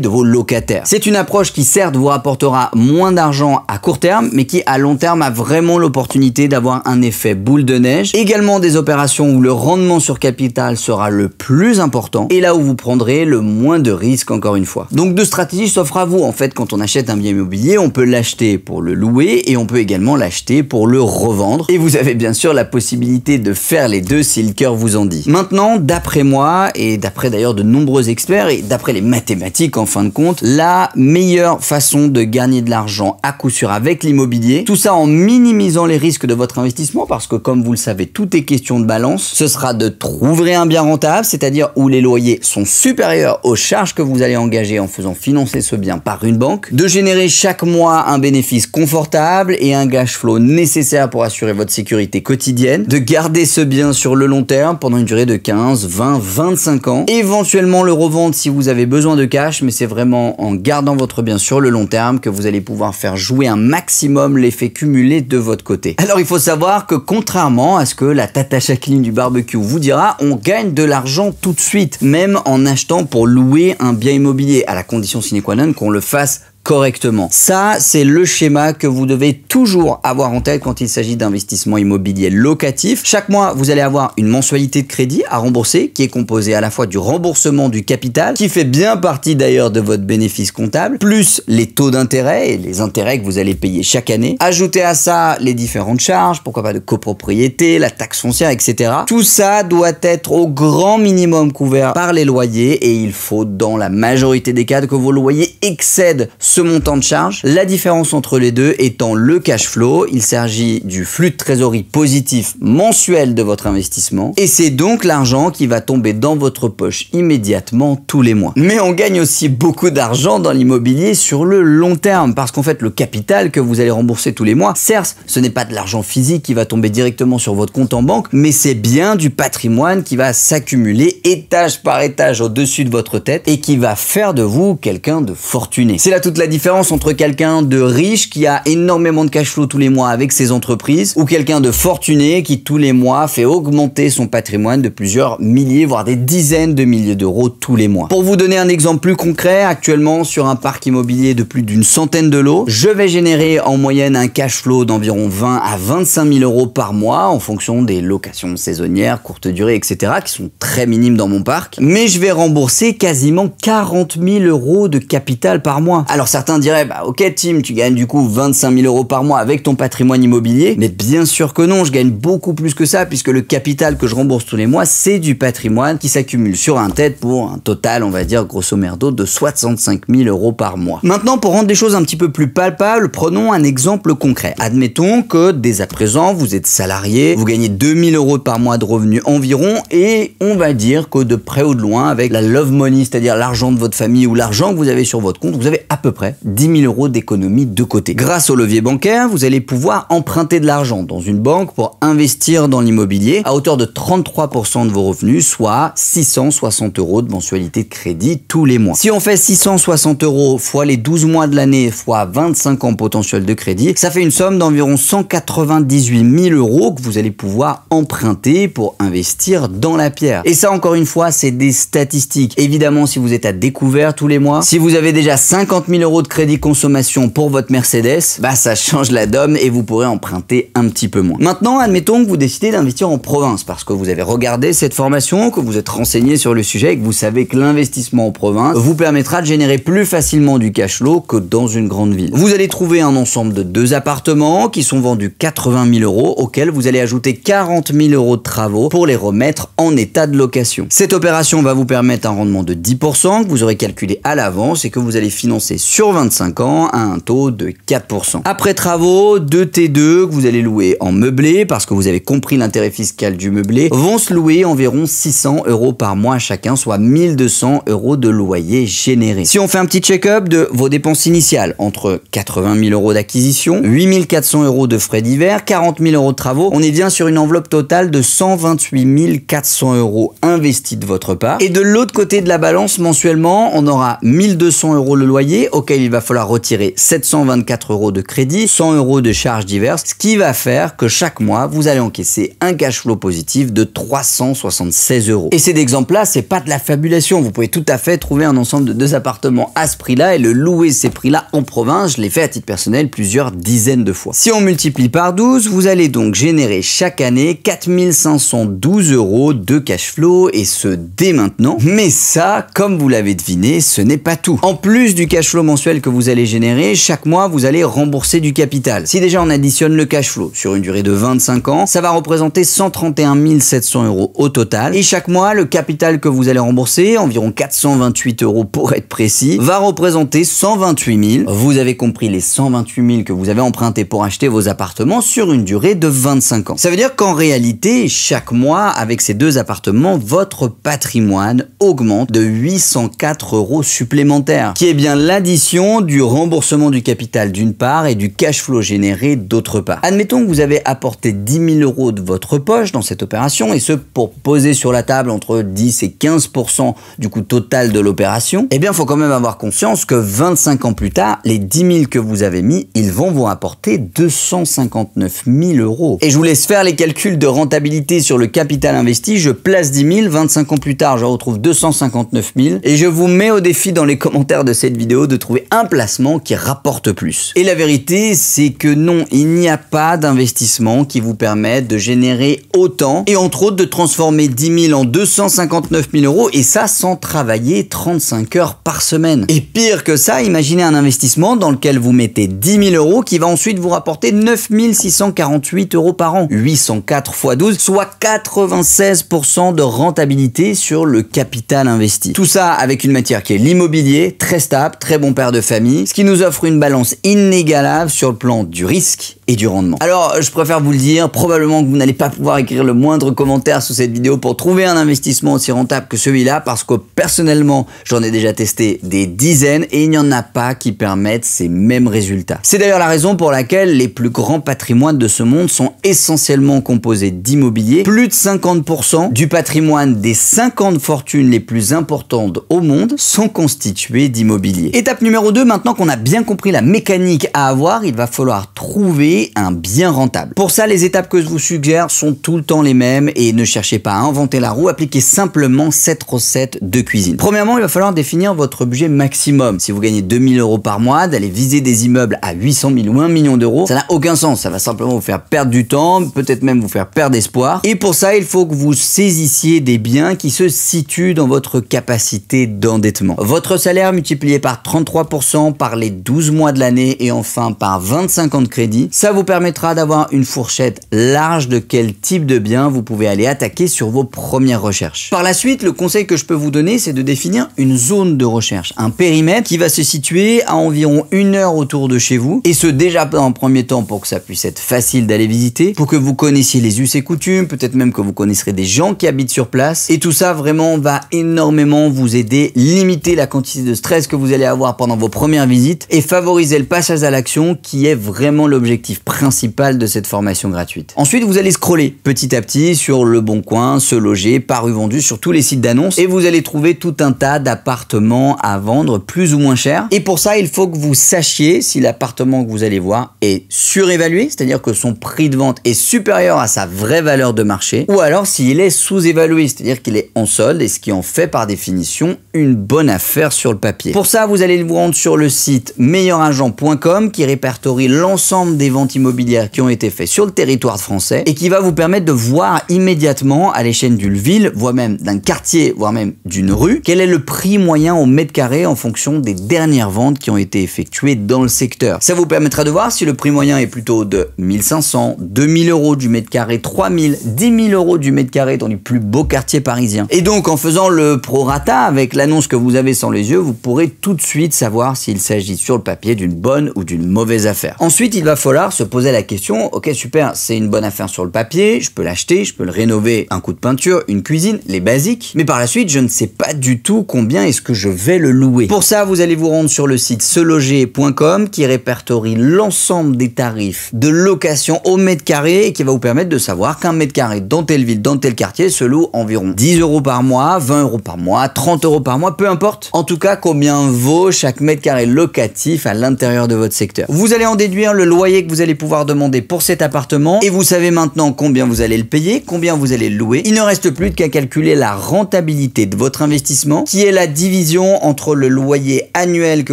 Speaker 2: de vos locataires. C'est une approche qui certes vous rapportera moins d'argent à court terme, mais qui à long terme a vraiment l'opportunité d'avoir un effet boule de neige. Également des opérations où le rendement sur capital sera le plus important et là où vous prendrez le moins de risques encore une fois. Donc deux stratégies s'offrent à vous en fait quand on achète un bien immobilier, on peut l'acheter pour le louer et on peut également l'acheter pour le revendre. Et vous avez bien sûr la possibilité de faire les deux si le cœur vous en dit. Maintenant, d'après moi et d'après d'ailleurs de nombreux experts et d'après les mathématiques en fin de compte, la meilleure façon de gagner de l'argent à coup sûr avec l'immobilier, tout ça en minimisant les risques de votre investissement parce que comme vous le savez, tout est question balance, ce sera de trouver un bien rentable, c'est-à-dire où les loyers sont supérieurs aux charges que vous allez engager en faisant financer ce bien par une banque, de générer chaque mois un bénéfice confortable et un cash flow nécessaire pour assurer votre sécurité quotidienne, de garder ce bien sur le long terme pendant une durée de 15, 20, 25 ans, éventuellement le revendre si vous avez besoin de cash, mais c'est vraiment en gardant votre bien sur le long terme que vous allez pouvoir faire jouer un maximum l'effet cumulé de votre côté. Alors il faut savoir que contrairement à ce que la tata Jacqueline du barbecue vous dira, on gagne de l'argent tout de suite, même en achetant pour louer un bien immobilier, à la condition sine qua non qu'on le fasse correctement. Ça, c'est le schéma que vous devez toujours avoir en tête quand il s'agit d'investissement immobilier locatif. Chaque mois, vous allez avoir une mensualité de crédit à rembourser qui est composée à la fois du remboursement du capital, qui fait bien partie d'ailleurs de votre bénéfice comptable, plus les taux d'intérêt et les intérêts que vous allez payer chaque année. Ajoutez à ça les différentes charges, pourquoi pas de copropriété, la taxe foncière, etc. Tout ça doit être au grand minimum couvert par les loyers et il faut dans la majorité des cas que vos loyers excèdent ce montant de charge. La différence entre les deux étant le cash flow, il s'agit du flux de trésorerie positif mensuel de votre investissement et c'est donc l'argent qui va tomber dans votre poche immédiatement tous les mois. Mais on gagne aussi beaucoup d'argent dans l'immobilier sur le long terme parce qu'en fait le capital que vous allez rembourser tous les mois, certes ce n'est pas de l'argent physique qui va tomber directement sur votre compte en banque, mais c'est bien du patrimoine qui va s'accumuler étage par étage au-dessus de votre tête et qui va faire de vous quelqu'un de fortuné. C'est là toute la différence entre quelqu'un de riche qui a énormément de cash flow tous les mois avec ses entreprises ou quelqu'un de fortuné qui tous les mois fait augmenter son patrimoine de plusieurs milliers voire des dizaines de milliers d'euros tous les mois. Pour vous donner un exemple plus concret, actuellement sur un parc immobilier de plus d'une centaine de lots, je vais générer en moyenne un cash flow d'environ 20 à 25 000 euros par mois en fonction des locations saisonnières, courte durée, etc. qui sont très minimes dans mon parc, mais je vais rembourser quasiment 40 000 euros de capital par mois. Alors certains diraient, bah ok Tim, tu gagnes du coup 25 000 euros par mois avec ton patrimoine immobilier, mais bien sûr que non, je gagne beaucoup plus que ça puisque le capital que je rembourse tous les mois, c'est du patrimoine qui s'accumule sur un tête pour un total, on va dire grosso merdo, de 65 000 euros par mois. Maintenant, pour rendre les choses un petit peu plus palpables, prenons un exemple concret. Admettons que dès à présent, vous êtes salarié, vous gagnez 2 000 euros par mois de revenus environ et on va dire que de près ou de loin, avec la love money, c'est-à-dire l'argent de votre famille ou l'argent que vous avez sur votre compte, vous avez à peu près 10 000 euros d'économie de côté. Grâce au levier bancaire, vous allez pouvoir emprunter de l'argent dans une banque pour investir dans l'immobilier à hauteur de 33% de vos revenus, soit 660 euros de mensualité de crédit tous les mois. Si on fait 660 euros fois les 12 mois de l'année fois 25 ans potentiel de crédit, ça fait une somme d'environ 198 000 euros que vous allez pouvoir emprunter pour investir dans la pierre. Et ça, encore une fois, c'est des statistiques. Évidemment, si vous êtes à découvert tous les mois, si vous avez déjà 50 000 euros de crédit consommation pour votre Mercedes, bah ça change la donne et vous pourrez emprunter un petit peu moins. Maintenant, admettons que vous décidez d'investir en province parce que vous avez regardé cette formation, que vous êtes renseigné sur le sujet et que vous savez que l'investissement en province vous permettra de générer plus facilement du cash flow que dans une grande ville. Vous allez trouver un ensemble de 2 appartements qui sont vendus 80 000 euros auxquels vous allez ajouter 40 000 euros de travaux pour les remettre en état de location. Cette opération va vous permettre un rendement de 10% que vous aurez calculé à l'avance et que vous allez financer sur 25 ans à un taux de 4%. Après travaux, 2 T2 que vous allez louer en meublé parce que vous avez compris l'intérêt fiscal du meublé vont se louer environ 600 euros par mois chacun, soit 1200 euros de loyer généré. Si on fait un petit check-up de vos dépenses initiales, entre 80 000 euros d'acquisition, 8 400 euros de frais divers, 40 000 euros de travaux, on est bien sur une enveloppe totale de 128 400 euros investis de votre part. Et de l'autre côté de la balance, mensuellement, on aura 1200 euros le loyer, auquel il va falloir retirer 724 euros de crédit, 100 euros de charges diverses, ce qui va faire que chaque mois, vous allez encaisser un cash flow positif de 376 euros. Et cet exemple-là, c'est pas de la fabulation. Vous pouvez tout à fait trouver un ensemble de 2 appartements à ce prix-là et le louer ces prix-là en province. Je l'ai fait à titre personnel plusieurs dizaines de fois. Si on multiplie par 12, vous allez donc générer chaque année 4 512 euros de cash flow et ce dès maintenant. Mais ça, comme vous l'avez deviné, ce n'est pas tout. En plus du cash flow mensuel mensuel que vous allez générer, chaque mois, vous allez rembourser du capital. Si déjà on additionne le cash flow sur une durée de 25 ans, ça va représenter 131 700 € au total. Et chaque mois, le capital que vous allez rembourser, environ 428 € pour être précis, va représenter 128 000. Vous avez compris, les 128 000 que vous avez empruntés pour acheter vos appartements sur une durée de 25 ans. Ça veut dire qu'en réalité, chaque mois, avec ces deux appartements, votre patrimoine augmente de 804 € supplémentaires, qui est bien l'addition du remboursement du capital d'une part et du cash flow généré d'autre part. Admettons que vous avez apporté 10 000 € de votre poche dans cette opération, et ce pour poser sur la table entre 10 et 15% du coût total de l'opération. Eh bien, il faut quand même avoir conscience que 25 ans plus tard, les 10 000 que vous avez mis, ils vont vous rapporter 259 000 €. Et je vous laisse faire les calculs de rentabilité sur le capital investi. Je place 10 000, 25 ans plus tard, je retrouve 259 000. Et je vous mets au défi dans les commentaires de cette vidéo de trouver un placement qui rapporte plus. Et la vérité, c'est que non, il n'y a pas d'investissement qui vous permette de générer autant et entre autres de transformer 10 000 en 259 000 € et ça sans travailler 35 heures par semaine. Et pire que ça, imaginez un investissement dans lequel vous mettez 10 000 € qui va ensuite vous rapporter 9 648 € par an. 804 x 12, soit 96% de rentabilité sur le capital investi. Tout ça avec une matière qui est l'immobilier, très stable, très bon père de famille, ce qui nous offre une balance inégalable sur le plan du risque et du rendement. Alors, je préfère vous le dire, probablement que vous n'allez pas pouvoir écrire le moindre commentaire sous cette vidéo pour trouver un investissement aussi rentable que celui-là, parce que personnellement, j'en ai déjà testé des dizaines et il n'y en a pas qui permettent ces mêmes résultats. C'est d'ailleurs la raison pour laquelle les plus grands patrimoines de ce monde sont essentiellement composés d'immobilier. Plus de 50% du patrimoine des 50 fortunes les plus importantes au monde sont constitués d'immobilier. Étape numéro 2, maintenant qu'on a bien compris la mécanique à avoir, il va falloir trouver un bien rentable. Pour ça, les étapes que je vous suggère sont tout le temps les mêmes et ne cherchez pas à inventer la roue, appliquez simplement cette recette de cuisine. Premièrement, il va falloir définir votre budget maximum. Si vous gagnez 2 000 € par mois, d'aller viser des immeubles à 800 000 ou 1 million d'euros, ça n'a aucun sens. Ça va simplement vous faire perdre du temps, peut-être même vous faire perdre espoir. Et pour ça, il faut que vous saisissiez des biens qui se situent dans votre capacité d'endettement. Votre salaire multiplié par 33% par les 12 mois de l'année et enfin par 25 ans de crédit, ça vous permettra d'avoir une fourchette large de quel type de bien vous pouvez aller attaquer sur vos premières recherches. Par la suite, le conseil que je peux vous donner, c'est de définir une zone de recherche, un périmètre qui va se situer à environ 1 heure autour de chez vous, et ce déjà dans un premier temps pour que ça puisse être facile d'aller visiter, pour que vous connaissiez les us et coutumes, peut-être même que vous connaisserez des gens qui habitent sur place, et tout ça vraiment va énormément vous aider, limiter la quantité de stress que vous allez avoir pendant vos premières visites et favoriser le passage à l'action qui est vraiment l'objectif principal de cette formation gratuite. Ensuite, vous allez scroller petit à petit sur Le Bon Coin, Se Loger, Paru Vendu, sur tous les sites d'annonces et vous allez trouver tout un tas d'appartements à vendre plus ou moins cher. Et pour ça, il faut que vous sachiez si l'appartement que vous allez voir est surévalué, c'est-à-dire que son prix de vente est supérieur à sa vraie valeur de marché, ou alors s'il est sous-évalué, c'est-à-dire qu'il est en solde et ce qui en fait par définition une bonne affaire sur le papier. Pour ça, vous allez vous rendre sur le site meilleuragent.com qui répertorie l'ensemble des ventes immobilières qui ont été faites sur le territoire français et qui va vous permettre de voir immédiatement à l'échelle d'une ville, voire même d'un quartier, voire même d'une rue, quel est le prix moyen au mètre carré en fonction des dernières ventes qui ont été effectuées dans le secteur. Ça vous permettra de voir si le prix moyen est plutôt de 1500, 2000 € du mètre carré, 3000, 10 000 € du mètre carré dans les plus beaux quartiers parisiens. Et donc en faisant le prorata avec l'annonce que vous avez sans les yeux, vous pourrez tout de suite savoir s'il s'agit sur le papier d'une bonne ou d'une mauvaise affaire. Ensuite, il va falloir se poser la question, ok super, c'est une bonne affaire sur le papier, je peux l'acheter, je peux le rénover, un coup de peinture, une cuisine, les basiques, mais par la suite, je ne sais pas du tout combien est-ce que je vais le louer. Pour ça, vous allez vous rendre sur le site seloger.com qui répertorie l'ensemble des tarifs de location au mètre carré et qui va vous permettre de savoir qu'un mètre carré dans telle ville, dans tel quartier se loue environ 10 € par mois, 20 € par mois, 30 € par mois, peu importe. En tout cas, combien vaut chaque mètre carré locatif à l'intérieur de votre secteur. Vous allez en déduire le loyer que vous allez allez pouvoir demander pour cet appartement et vous savez maintenant combien vous allez le payer, combien vous allez le louer. Il ne reste plus qu'à calculer la rentabilité de votre investissement qui est la division entre le loyer annuel que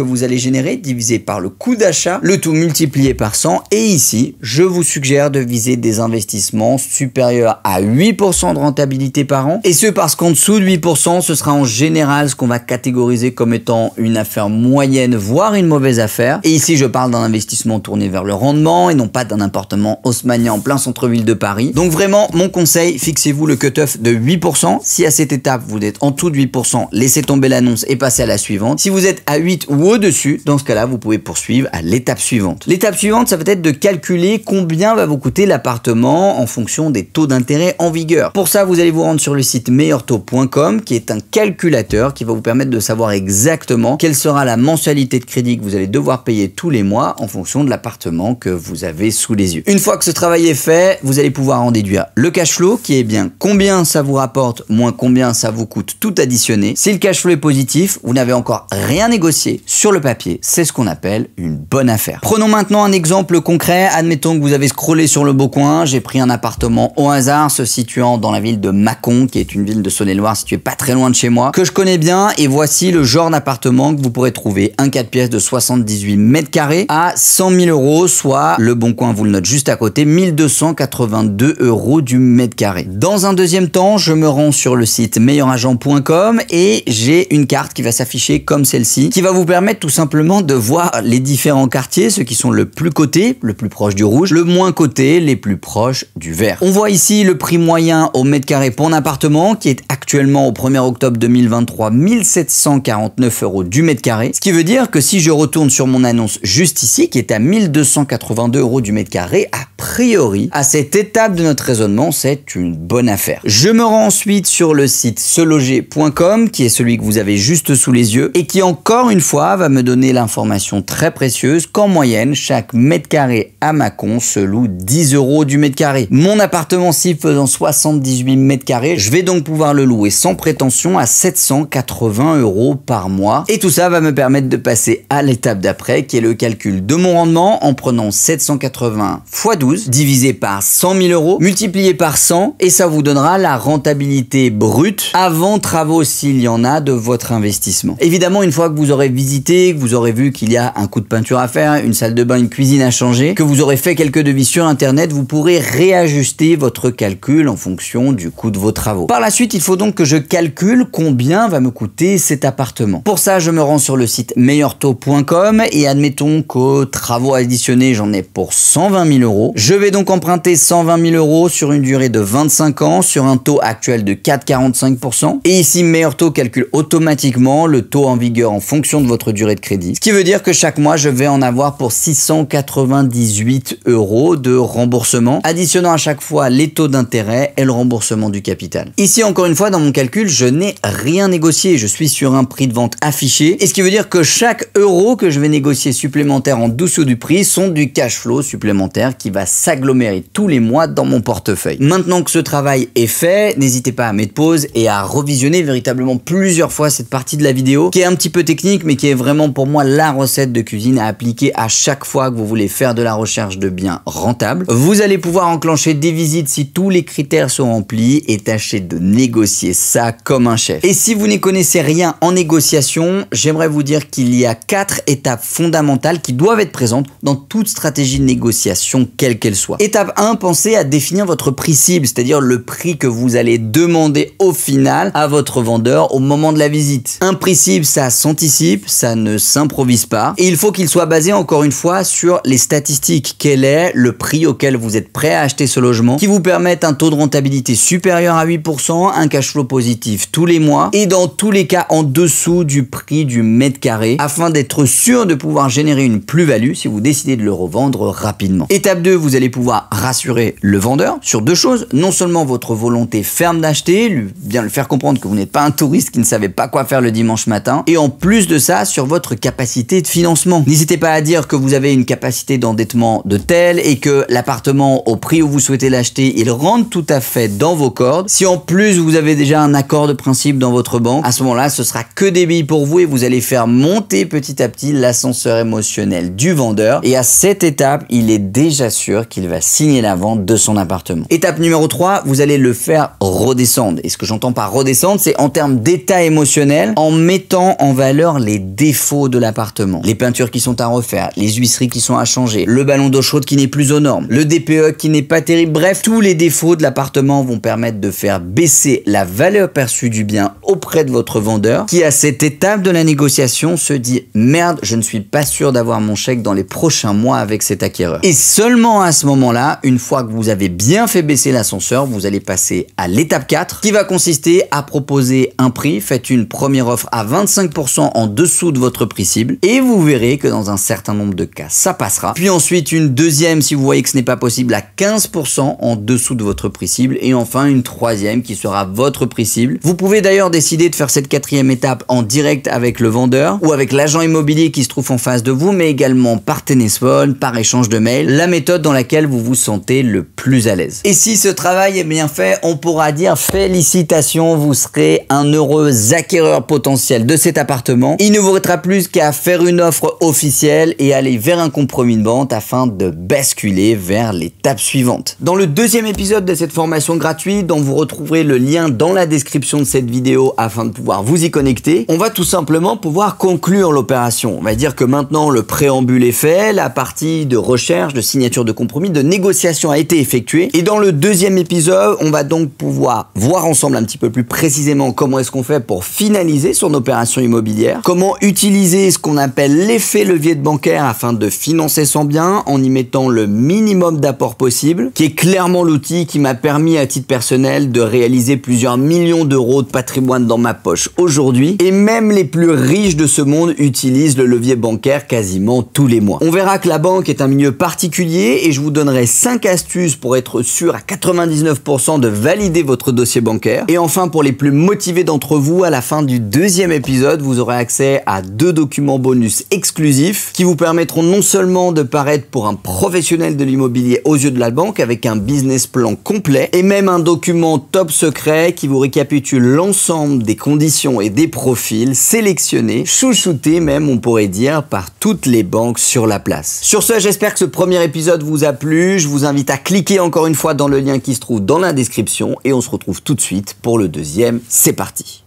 Speaker 2: vous allez générer divisé par le coût d'achat, le tout multiplié par 100. Et ici, je vous suggère de viser des investissements supérieurs à 8% de rentabilité par an. Et ce parce qu'en dessous de 8%, ce sera en général ce qu'on va catégoriser comme étant une affaire moyenne, voire une mauvaise affaire. Et ici, je parle d'un investissement tourné vers le rendement et non pas d'un appartement haussmannien en plein centre-ville de Paris. Donc vraiment, mon conseil, fixez-vous le cut-off de 8%. Si à cette étape, vous êtes en dessous de 8%, laissez tomber l'annonce et passez à la suivante. Si vous êtes à 8 ou au-dessus, dans ce cas-là, vous pouvez poursuivre à l'étape suivante. L'étape suivante, ça va être de calculer combien va vous coûter l'appartement en fonction des taux d'intérêt en vigueur. Pour ça, vous allez vous rendre sur le site meilleurtaux.com qui est un calculateur qui va vous permettre de savoir exactement quelle sera la mensualité de crédit que vous allez devoir payer tous les mois en fonction de l'appartement que vous avez sous les yeux. Une fois que ce travail est fait, vous allez pouvoir en déduire le cash flow qui est bien combien ça vous rapporte moins combien ça vous coûte tout additionné. Si le cash flow est positif, vous n'avez encore rien négocié sur le papier. C'est ce qu'on appelle une bonne affaire. Prenons maintenant un exemple concret. Admettons que vous avez scrollé sur le Beau Coin. J'ai pris un appartement au hasard se situant dans la ville de Mâcon, qui est une ville de Saône-et-Loire située pas très loin de chez moi, que je connais bien. Et voici le genre d'appartement que vous pourrez trouver. Un 4 pièces de 78 mètres carrés à 100 000 euros, soit, le Bon Coin vous le note juste à côté, 1282 euros du mètre carré. Dans un deuxième temps, je me rends sur le site meilleuragent.com et j'ai une carte qui va s'afficher comme celle-ci, qui va vous permettre tout simplement de voir les différents quartiers, ceux qui sont le plus coté, le plus proche du rouge, le moins coté, les plus proches du vert. On voit ici le prix moyen au mètre carré pour un appartement qui est actuellement au 1er octobre 2023 1749 euros du mètre carré, ce qui veut dire que si je retourne sur mon annonce juste ici, qui est à 1282 euros du mètre carré, a priori, à cette étape de notre raisonnement, c'est une bonne affaire. Je me rends ensuite sur le site seloger.com, qui est celui que vous avez juste sous les yeux, et qui encore une fois va me donner l'information très précieuse qu'en moyenne, chaque mètre carré à Mâcon se loue 10 euros du mètre carré. Mon appartement-ci faisant 78 mètres carrés, je vais donc pouvoir le louer sans prétention à 780 euros par mois. Et tout ça va me permettre de passer à l'étape d'après, qui est le calcul de mon rendement en prenant 780 x 12 divisé par 100 000 euros multiplié par 100 et ça vous donnera la rentabilité brute avant travaux s'il y en a de votre investissement. Évidemment, une fois que vous aurez visité, que vous aurez vu qu'il y a un coup de peinture à faire, une salle de bain, une cuisine à changer, que vous aurez fait quelques devis sur internet, vous pourrez réajuster votre calcul en fonction du coût de vos travaux. Par la suite, il faut donc que je calcule combien va me coûter cet appartement. Pour ça, je me rends sur le site meilleurtaux.com et admettons qu'aux travaux additionnés, j'en ai pour 120 000 euros. Je vais donc emprunter 120 000 euros sur une durée de 25 ans sur un taux actuel de 4,45%. Et ici, Meilleurtaux calcule automatiquement le taux en vigueur en fonction de votre durée de crédit. Ce qui veut dire que chaque mois, je vais en avoir pour 698 euros de remboursement, additionnant à chaque fois les taux d'intérêt et le remboursement du capital. Ici, encore une fois, dans mon calcul, je n'ai rien négocié. Je suis sur un prix de vente affiché. Et ce qui veut dire que chaque euro que je vais négocier supplémentaire en dessous du prix sont du cash flow supplémentaire qui va s'agglomérer tous les mois dans mon portefeuille. Maintenant que ce travail est fait, n'hésitez pas à mettre pause et à revisionner véritablement plusieurs fois cette partie de la vidéo qui est un petit peu technique mais qui est vraiment pour moi la recette de cuisine à appliquer à chaque fois que vous voulez faire de la recherche de biens rentables. Vous allez pouvoir enclencher des visites si tous les critères sont remplis et tâcher de négocier ça comme un chef. Et si vous n'y connaissez rien en négociation, j'aimerais vous dire qu'il y a 4 étapes fondamentales qui doivent être présentes dans toute stratégie de négociation quelle qu'elle soit. Étape 1, pensez à définir votre prix cible, c'est-à-dire le prix que vous allez demander au final à votre vendeur au moment de la visite. Un prix cible, ça s'anticipe, ça ne s'improvise pas et il faut qu'il soit basé encore une fois sur les statistiques. Quel est le prix auquel vous êtes prêt à acheter ce logement qui vous permette un taux de rentabilité supérieur à 8%, un cash flow positif tous les mois et dans tous les cas en dessous du prix du mètre carré afin d'être sûr de pouvoir générer une plus-value si vous décidez de le revendre rapidement. Étape 2, vous allez pouvoir rassurer le vendeur sur deux choses. Non seulement votre volonté ferme d'acheter, bien le faire comprendre que vous n'êtes pas un touriste qui ne savait pas quoi faire le dimanche matin et en plus de ça sur votre capacité de financement. N'hésitez pas à dire que vous avez une capacité d'endettement de telle et que l'appartement au prix où vous souhaitez l'acheter, il rentre tout à fait dans vos cordes. Si en plus vous avez déjà un accord de principe dans votre banque, à ce moment-là, ce sera que des billes pour vous et vous allez faire monter petit à petit l'ascenseur émotionnel du vendeur. Et à cette étape, il est déjà sûr qu'il va signer la vente de son appartement. Étape numéro 3, vous allez le faire redescendre. Et ce que j'entends par redescendre, c'est en termes d'état émotionnel, en mettant en valeur les défauts de l'appartement. Les peintures qui sont à refaire, les huisseries qui sont à changer, le ballon d'eau chaude qui n'est plus aux normes, le DPE qui n'est pas terrible. Bref, tous les défauts de l'appartement vont permettre de faire baisser la valeur perçue du bien auprès de votre vendeur, qui à cette étape de la négociation se dit « Merde, je ne suis pas sûr d'avoir mon chèque dans les prochains mois avec cet acquéreur ». Et seulement à ce moment-là, une fois que vous avez bien fait baisser l'ascenseur, vous allez passer à l'étape 4, qui va consister à proposer un prix. Faites une première offre à 25% en dessous de votre prix cible, et vous verrez que dans un certain nombre de cas, ça passera. Puis ensuite, une deuxième si vous voyez que ce n'est pas possible à 15% en dessous de votre prix cible, et enfin une troisième qui sera votre prix cible. Vous pouvez d'ailleurs décider de faire cette quatrième étape en direct avec le vendeur ou avec l'agent immobilier qui se trouve en face de vous, mais également par téléphone, par échange de mails, la méthode dans laquelle vous vous sentez le plus à l'aise. Et si ce travail est bien fait, on pourra dire félicitations, vous serez un heureux acquéreur potentiel de cet appartement. Il ne vous restera plus qu'à faire une offre officielle et aller vers un compromis de vente afin de basculer vers l'étape suivante. Dans le deuxième épisode de cette formation gratuite, dont vous retrouverez le lien dans la description de cette vidéo afin de pouvoir vous y connecter, on va tout simplement pouvoir conclure l'opération. On va dire que maintenant le préambule est fait, la partie de recherche, de signature de compromis, de négociation a été effectuée, et dans le deuxième épisode, on va donc pouvoir voir ensemble un petit peu plus précisément comment est-ce qu'on fait pour finaliser son opération immobilière, comment utiliser ce qu'on appelle l'effet levier de bancaire afin de financer son bien en y mettant le minimum d'apport possible, qui est clairement l'outil qui m'a permis à titre personnel de réaliser plusieurs millions d'euros de patrimoine dans ma poche aujourd'hui, et même les plus riches de ce monde utilisent le levier bancaire quasiment tous les mois. On verra que la banque est un milieu particulier et je vous donnerai 5 astuces pour être sûr à 99% de valider votre dossier bancaire. Et enfin, pour les plus motivés d'entre vous, à la fin du deuxième épisode, vous aurez accès à 2 documents bonus exclusifs qui vous permettront non seulement de paraître pour un professionnel de l'immobilier aux yeux de la banque avec un business plan complet, et même un document top secret qui vous récapitule l'ensemble des conditions et des profils sélectionnés, chouchoutés même on pourrait dire, par toutes les banques sur la place. Sur ce, j'espère que ce premier épisode vous a plu. Je vous invite à cliquer encore une fois dans le lien qui se trouve dans la description et on se retrouve tout de suite pour le deuxième. C'est parti.